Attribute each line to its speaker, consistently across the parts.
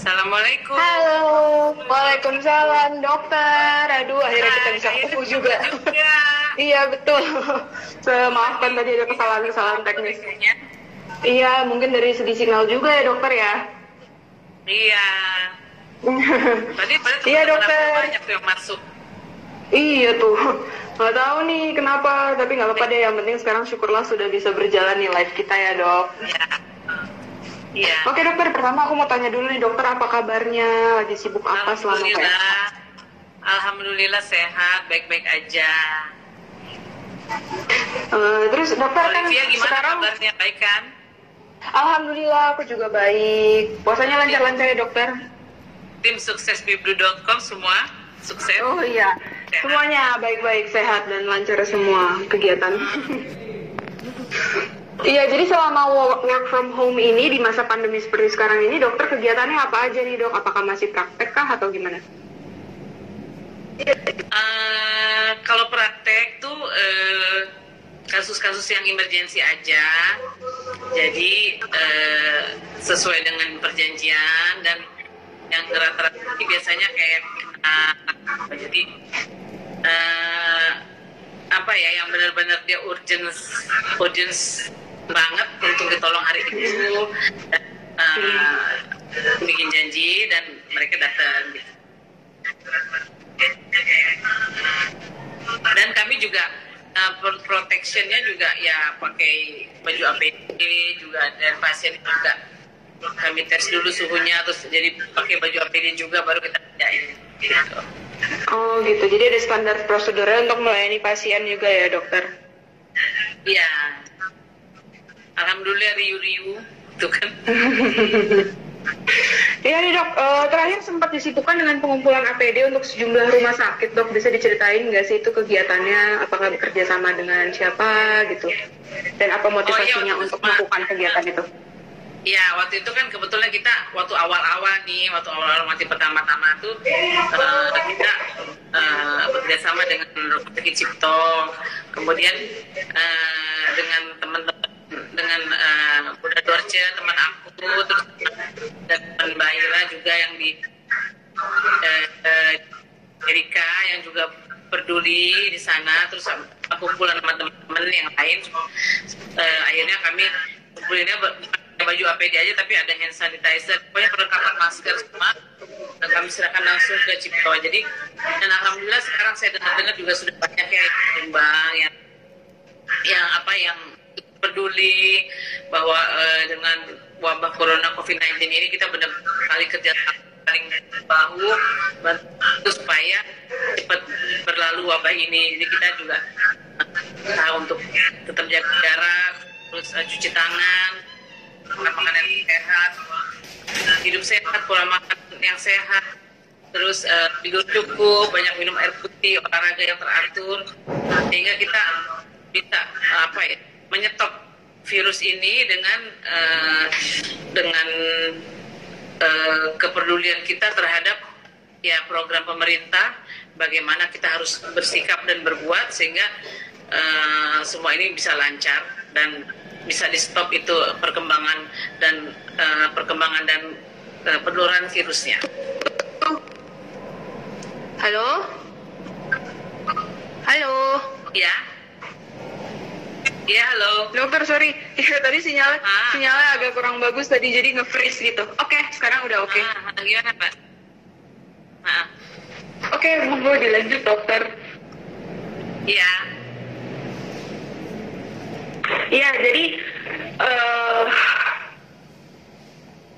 Speaker 1: Assalamualaikum.
Speaker 2: Halo, waalaikumsalam dokter. Aduh, akhirnya kita bisa ketemu juga. Iya betul. Maafkan tadi ada kesalahan teknis. Iya, mungkin dari segi signal juga ya dokter ya.
Speaker 1: Iya. Tadi pada
Speaker 2: Iya,
Speaker 1: teman-teman
Speaker 2: dokter.
Speaker 1: aku banyak tuh yang masuk.
Speaker 2: Iya tuh, nggak tahu nih kenapa, tapi nggak apa-apa deh. Yang penting sekarang syukurlah sudah bisa berjalan nih live kita ya dok.
Speaker 1: Iya. Iya.
Speaker 2: Oke dokter, pertama aku mau tanya dulu nih dokter, apa kabarnya? Lagi sibuk apa selama
Speaker 1: Alhamdulillah. Alhamdulillah sehat, baik-baik aja.
Speaker 2: Terus dokter kan
Speaker 1: Olivia gimana
Speaker 2: sekarang,
Speaker 1: kabarnya? Baik kan?
Speaker 2: alhamdulillah aku juga baik. Puasanya lancar-lancar ya dokter?
Speaker 1: Tim sukses biblu.com semua sukses.
Speaker 2: Oh iya,
Speaker 1: Sehat.
Speaker 2: semuanya baik-baik, sehat dan lancar semua kegiatan. Iya, jadi selama work from home ini di masa pandemi seperti sekarang ini, dokter kegiatannya apa aja nih dok? Apakah masih praktek kah atau gimana?
Speaker 1: Kalau praktek tuh kasus-kasus yang emergensi aja. Jadi sesuai dengan perjanjian, dan yang rata-rata biasanya kayak jadi apa ya, yang benar-benar dia urgent banget untuk ditolong hari itu, dan, bikin janji dan mereka datang gitu. Dan kami juga protectionnya juga ya pakai baju APD juga, dan pasien juga kami tes dulu suhunya, terus jadi pakai baju APD juga baru kita kerjain gitu.
Speaker 2: Oh gitu, jadi ada standar prosedurnya untuk melayani pasien juga ya dokter?
Speaker 1: Iya, alhamdulillah riuh-riuh tuh kan.
Speaker 2: Iya nih dok, terakhir sempat disibukkan dengan pengumpulan APD untuk sejumlah rumah sakit dok, bisa diceritain nggak sih itu kegiatannya, apakah bekerja sama dengan siapa gitu, dan apa motivasinya untuk melakukan kegiatan itu?
Speaker 1: Ya, waktu itu kan kebetulan kita waktu awal-awal mati pertama-tama tuh kita bekerjasama dengan Rumah Sakit Cipto, kemudian dengan teman-teman, dengan Bunda Dorce teman aku, terus dan Mbak Ira juga yang di Erika yang juga peduli di sana, terus kumpulan sama teman-teman yang lain. Akhirnya kami kumpulinnya baju APD aja, tapi ada hand sanitizer, pokoknya perlengkapan masker semua, dan kami serahkan langsung ke Cipto. Jadi, dan alhamdulillah sekarang saya dengar juga sudah banyak yang menyumbang, yang peduli bahwa dengan wabah corona COVID-19 ini kita benar-benar kerja saling bahu bantu supaya cepat berlalu wabah ini. Jadi kita juga berusaha untuk tetap jaga jarak, terus cuci tangan, makan makanan yang sehat, hidup sehat, pola makan yang sehat, terus tidur cukup, banyak minum air putih, olahraga yang teratur, sehingga kita bisa menyetop virus ini dengan kepedulian kita terhadap ya program pemerintah, bagaimana kita harus bersikap dan berbuat sehingga semua ini bisa lancar dan bisa di stop itu perkembangan dan penularan virusnya.
Speaker 2: Halo? Halo?
Speaker 1: Ya. Ya, halo.
Speaker 2: Dokter, sorry. Ya, tadi sinyalnya agak kurang bagus tadi, jadi nge-freeze gitu. Oke, sekarang udah oke.
Speaker 1: Gimana, Pak?
Speaker 2: Oke, monggo dilanjut, dokter.
Speaker 1: Iya.
Speaker 2: Iya, jadi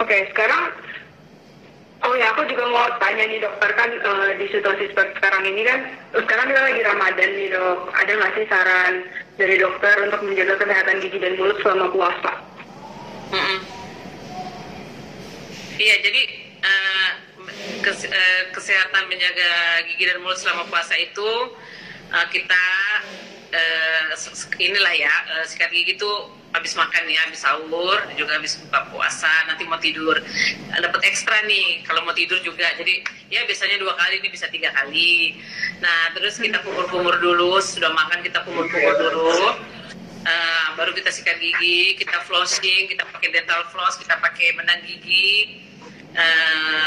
Speaker 2: oke, sekarang aku juga mau tanya nih dokter, kan di situasi seperti sekarang ini kan, sekarang kita lagi Ramadan nih dok, ada nggak sih saran dari dokter untuk menjaga kesehatan gigi dan mulut selama puasa?
Speaker 1: Iya, jadi kesehatan menjaga gigi dan mulut selama puasa itu kita inilah ya, sikat gigi itu habis makan ya, habis sahur, juga habis buka puasa, nanti mau tidur dapat ekstra nih kalau mau tidur juga. Jadi ya biasanya 2 kali, ini bisa 3 kali. Nah terus kita kumur-kumur dulu, sudah makan kita kumur-kumur dulu, baru kita sikat gigi, kita flossing, kita pakai dental floss, kita pakai benang gigi.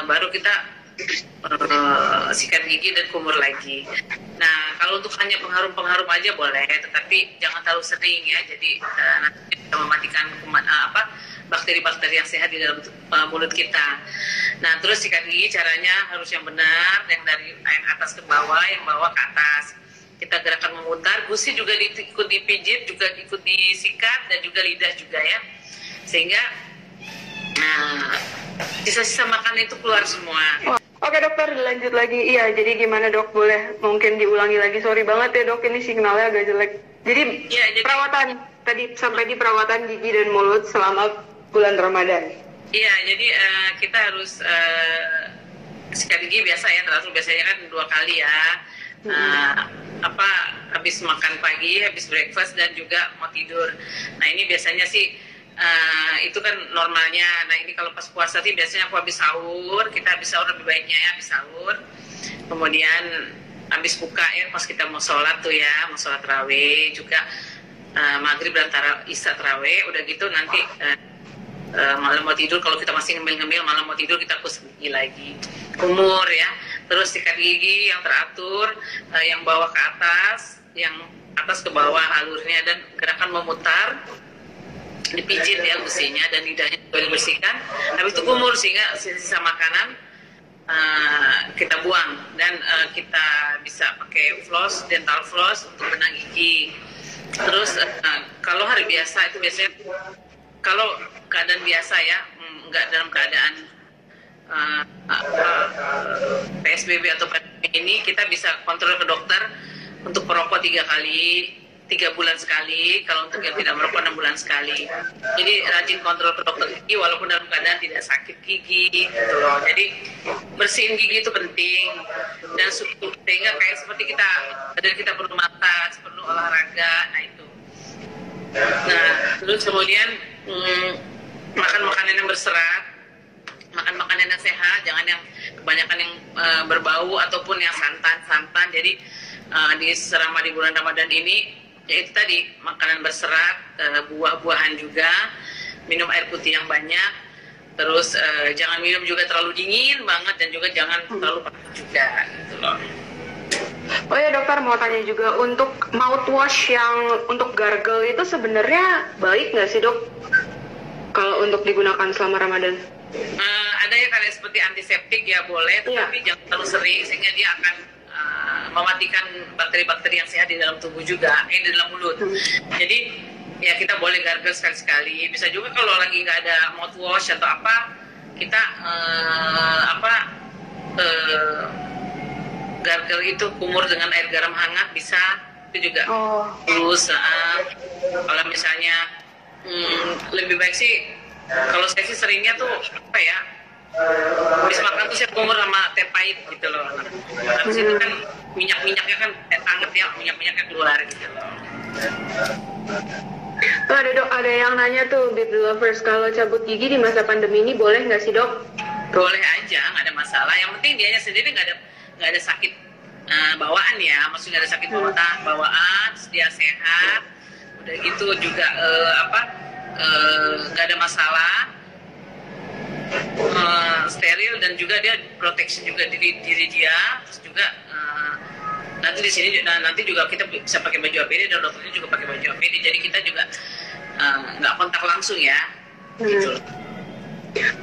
Speaker 1: baru kita sikat gigi dan kumur lagi. Nah, kalau untuk hanya pengharum-pengharum aja boleh, tetapi jangan terlalu sering ya. Jadi nanti bisa mematikan bakteri-bakteri yang sehat di dalam mulut kita. Nah, terus sikat gigi caranya harus yang benar, yang dari yang atas ke bawah, yang bawah ke atas. Kita gerakan memutar, gusi juga ikut dipijit, juga ikut disikat, dan juga lidah juga ya. Sehingga sisa-sisa makanan itu keluar semua.
Speaker 2: Oke dokter, lanjut lagi. Iya, jadi gimana dok? Boleh mungkin diulangi lagi. Sorry banget ya dok, ini signalnya agak jelek. Jadi, ya, perawatan, tadi sampai di perawatan gigi dan mulut selama bulan Ramadan.
Speaker 1: Iya, jadi kita harus sikat gigi biasa ya, teratur biasanya kan 2 kali ya. Habis makan pagi, habis breakfast, dan juga mau tidur. Nah, ini biasanya sih itu kan normalnya. Nah, ini kalau pas puasa sih biasanya aku habis sahur, kita habis sahur lebih baiknya ya, habis sahur. Kemudian habis buka ya, pas kita mau sholat tuh ya, mau sholat tarawih juga, maghrib dan isya tarawih, udah gitu nanti malam mau tidur, kalau kita masih ngemil-ngemil malam mau tidur, kita kus gigi lagi, kumur ya, terus sikat gigi yang teratur, yang bawah ke atas, yang atas ke bawah alurnya, dan gerakan memutar, dipijit ya gusinya dan lidahnya juga dibersihkan. Habis itu kumur sehingga sisa makanan kita buang, dan kita bisa pakai floss, dental floss untuk benang gigi. Terus kalau hari biasa itu biasanya, kalau keadaan biasa ya, nggak dalam keadaan PSBB atau PSBB ini, kita bisa kontrol ke dokter untuk perokok 3 bulan sekali, kalau untuk yang tidak merokok 6 bulan sekali. Jadi rajin kontrol ke dokter gigi walaupun dalam keadaan tidak sakit gigi gitu loh. Jadi bersihin gigi itu penting, dan sehingga kayak seperti kita perlu makan, perlu olahraga. Nah itu. Nah, terus kemudian makan makanan yang berserat, makan makanan yang sehat, jangan yang kebanyakan yang berbau ataupun yang santan. Jadi selama di bulan Ramadan ini, yaitu tadi makanan berserat, buah-buahan juga, minum air putih yang banyak, terus jangan minum juga terlalu dingin banget, dan juga jangan terlalu panas juga gitu loh.
Speaker 2: Oh ya dokter, mau tanya juga, untuk mouthwash yang untuk gargle itu sebenarnya baik nggak sih dok, kalau untuk digunakan selama Ramadan?
Speaker 1: Ada ya kayak seperti antiseptik ya boleh, tetapi jangan terlalu sering, sehingga dia akan mematikan bakteri-bakteri yang sehat di dalam tubuh juga, di dalam mulut. Jadi ya kita boleh gargle sekali-sekali. Bisa juga kalau lagi nggak ada mouthwash atau apa, kita gargle itu kumur dengan air garam hangat bisa, itu juga. Terus kalau misalnya lebih baik sih, kalau saya sih seringnya tuh apa ya, habis makan tuh saya kumur sama teh pahit gitu loh. Habis itu kan minyak-minyaknya kan hangat ya, minyak-minyaknya keluar gitu loh.
Speaker 2: Tuh ada dok, ada yang nanya tuh, Beat the Lovers, kalau cabut gigi di masa pandemi ini boleh nggak sih dok?
Speaker 1: Boleh aja, nggak ada masalah. Yang penting dianya sendiri nggak ada sakit bawaan ya, maksudnya nggak ada sakit bawaan, dia sehat. Udah gitu juga nggak ada masalah, steril, dan juga dia protection juga diri dia. Terus juga nanti di sini nanti juga kita bisa pakai baju APD, dan dokternya juga pakai baju APD, jadi kita juga nggak kontak langsung ya. Gitu.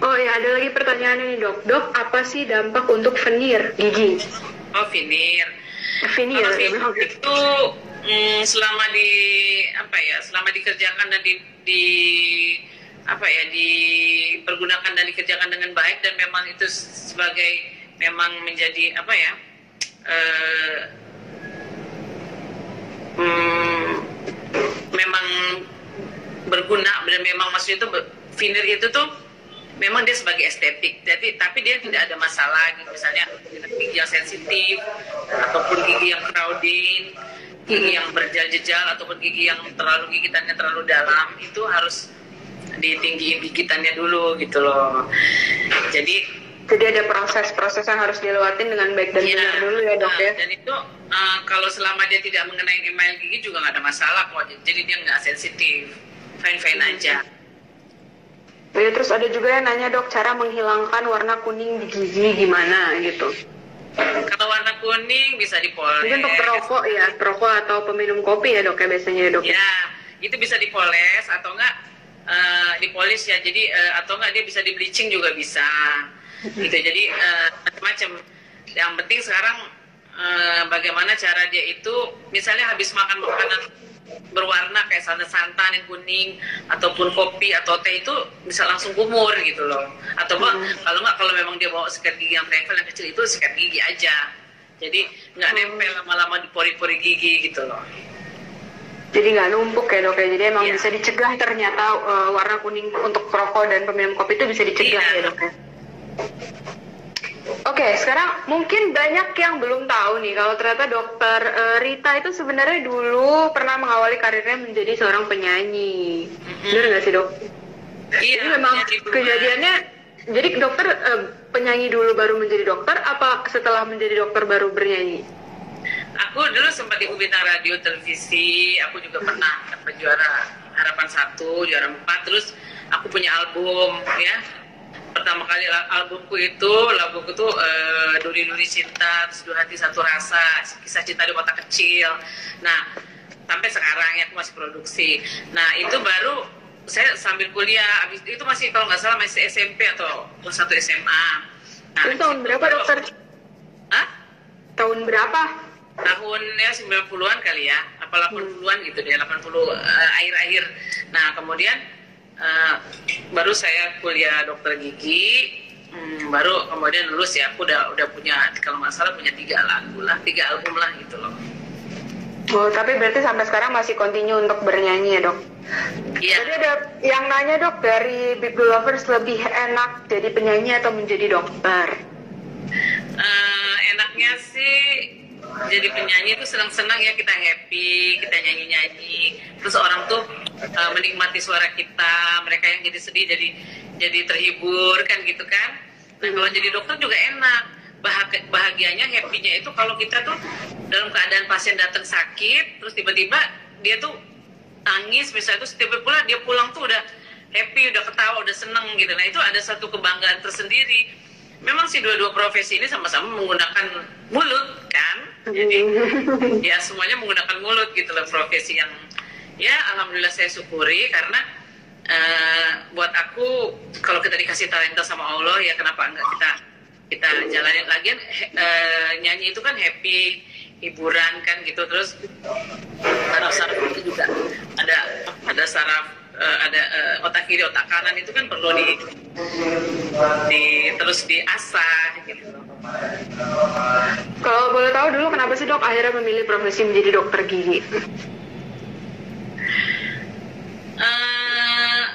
Speaker 2: Oh ya, ada lagi pertanyaan ini dok. Dok, apa sih dampak untuk veneer gigi?
Speaker 1: Oh, veneer.
Speaker 2: Veneer
Speaker 1: itu selama dikerjakan dan dipergunakan dan dikerjakan dengan baik, dan memang itu memang menjadi memang berguna, dan memang maksudnya itu veneer itu tuh memang dia sebagai estetik, tapi dia tidak ada masalah gitu. Misalnya gigi yang sensitif, ataupun gigi yang crowding, gigi yang berjejal, ataupun gigi yang gigitannya terlalu dalam, itu harus ditinggiin gigitannya dulu gitu loh. Jadi
Speaker 2: ada proses yang harus dilewatin dengan baik dan benar dulu ya dok ya.
Speaker 1: Dan itu kalau selama dia tidak mengenai email gigi juga nggak ada masalah kok. Jadi dia nggak sensitif, fine aja.
Speaker 2: Ya, terus ada juga yang nanya dok, cara menghilangkan warna kuning di gigi gimana gitu.
Speaker 1: Kalau warna kuning bisa dipoles.
Speaker 2: Mungkin untuk perokok ya, perokok atau peminum kopi ya dok ya biasanya ya dok.
Speaker 1: Ya, itu bisa dipoles atau enggak dipolis ya. Jadi atau enggak dia bisa di bleaching juga bisa. Gitu. Jadi macam-macam. Yang penting sekarang bagaimana cara dia itu, misalnya habis makan makanan berwarna kayak santan yang kuning ataupun kopi atau teh, itu bisa langsung kumur gitu loh. Atau kalau nggak, kalau memang dia bawa sikat gigi yang travel yang kecil, itu sikat gigi aja, jadi nggak nempel lama-lama di pori-pori gigi gitu loh.
Speaker 2: Jadi nggak numpuk ya dok ya, jadi emang bisa dicegah ternyata warna kuning untuk perokok dan peminum kopi itu bisa dicegah ya dok ya. Oke, sekarang mungkin banyak yang belum tahu nih kalau ternyata dokter Rita itu sebenarnya dulu pernah mengawali karirnya menjadi seorang penyanyi. Benar nggak sih dok?
Speaker 1: Iya.
Speaker 2: Jadi memang kejadiannya, jadi dokter penyanyi dulu baru menjadi dokter, apa setelah menjadi dokter baru bernyanyi?
Speaker 1: Aku dulu sempat di bintang radio televisi, aku juga pernah dapat juara Harapan 1, juara 4, terus aku punya album ya. Pertama kali albumku itu, laguku tuh Duri-Duri Cinta, terus Dua Hati Satu Rasa, Kisah Cinta di Kota Kecil. Nah, sampai sekarang ya aku masih produksi. Nah, itu baru saya sambil kuliah, abis itu masih, kalau nggak salah masih SMP atau kelas 1 SMA. Nah,
Speaker 2: itu tahun berapa dokter?
Speaker 1: Hah?
Speaker 2: Tahun berapa?
Speaker 1: Tahunnya 90-an kali ya, apa 80-an gitu deh, 80 akhir-akhir. Nah, kemudian baru saya kuliah dokter gigi, baru kemudian lulus ya, aku udah punya, kalau nggak salah punya 3 lagu lah, 3 album lah gitu loh.
Speaker 2: Oh, tapi berarti sampai sekarang masih continue untuk bernyanyi ya dok?
Speaker 1: Iya.
Speaker 2: Jadi ada yang nanya dok, dari Big Blue Lovers lebih enak jadi penyanyi atau menjadi dokter?
Speaker 1: Enaknya sih jadi penyanyi itu senang-senang ya, kita happy, kita nyanyi-nyanyi, terus orang tuh menikmati suara kita, mereka yang jadi sedih jadi terhibur kan gitu kan. Nah, kalau jadi dokter juga enak, bahagianya, happy-nya itu kalau kita tuh dalam keadaan pasien datang sakit, terus tiba-tiba dia tuh nangis misalnya, terus tiba-tiba pula dia pulang tuh udah happy, udah ketawa, udah seneng gitu. Nah, itu ada satu kebanggaan tersendiri. Memang sih dua-dua profesi ini sama-sama menggunakan mulut kan, jadi ya semuanya menggunakan mulut gitu loh, profesi yang ya alhamdulillah saya syukuri, karena buat aku kalau kita dikasih talenta sama Allah ya kenapa enggak kita jalanin. Lagian nyanyi itu kan happy, hiburan kan gitu, terus saraf itu juga ada saraf, ada otak kiri, otak kanan itu kan perlu terus diasah gitu.
Speaker 2: Kalau boleh tahu dulu kenapa sih dok akhirnya memilih profesi menjadi dokter gigi?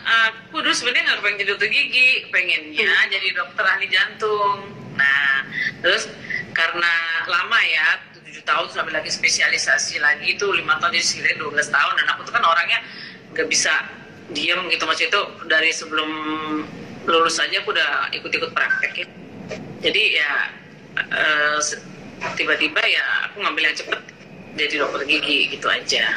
Speaker 1: Aku dulu sebenarnya nggak pengen jadi dokter gigi, pengennya jadi dokter ahli jantung. Nah, terus karena lama ya, 7 tahun sampai lagi spesialisasi lagi itu 5 tahun, jadi sekiranya 12 tahun. Dan aku tuh kan orangnya nggak bisa diem gitu, maksudnya itu dari sebelum lulus aja aku udah ikut-ikut praktek ya. Jadi ya tiba-tiba ya aku ngambil yang cepet jadi dokter gigi gitu aja.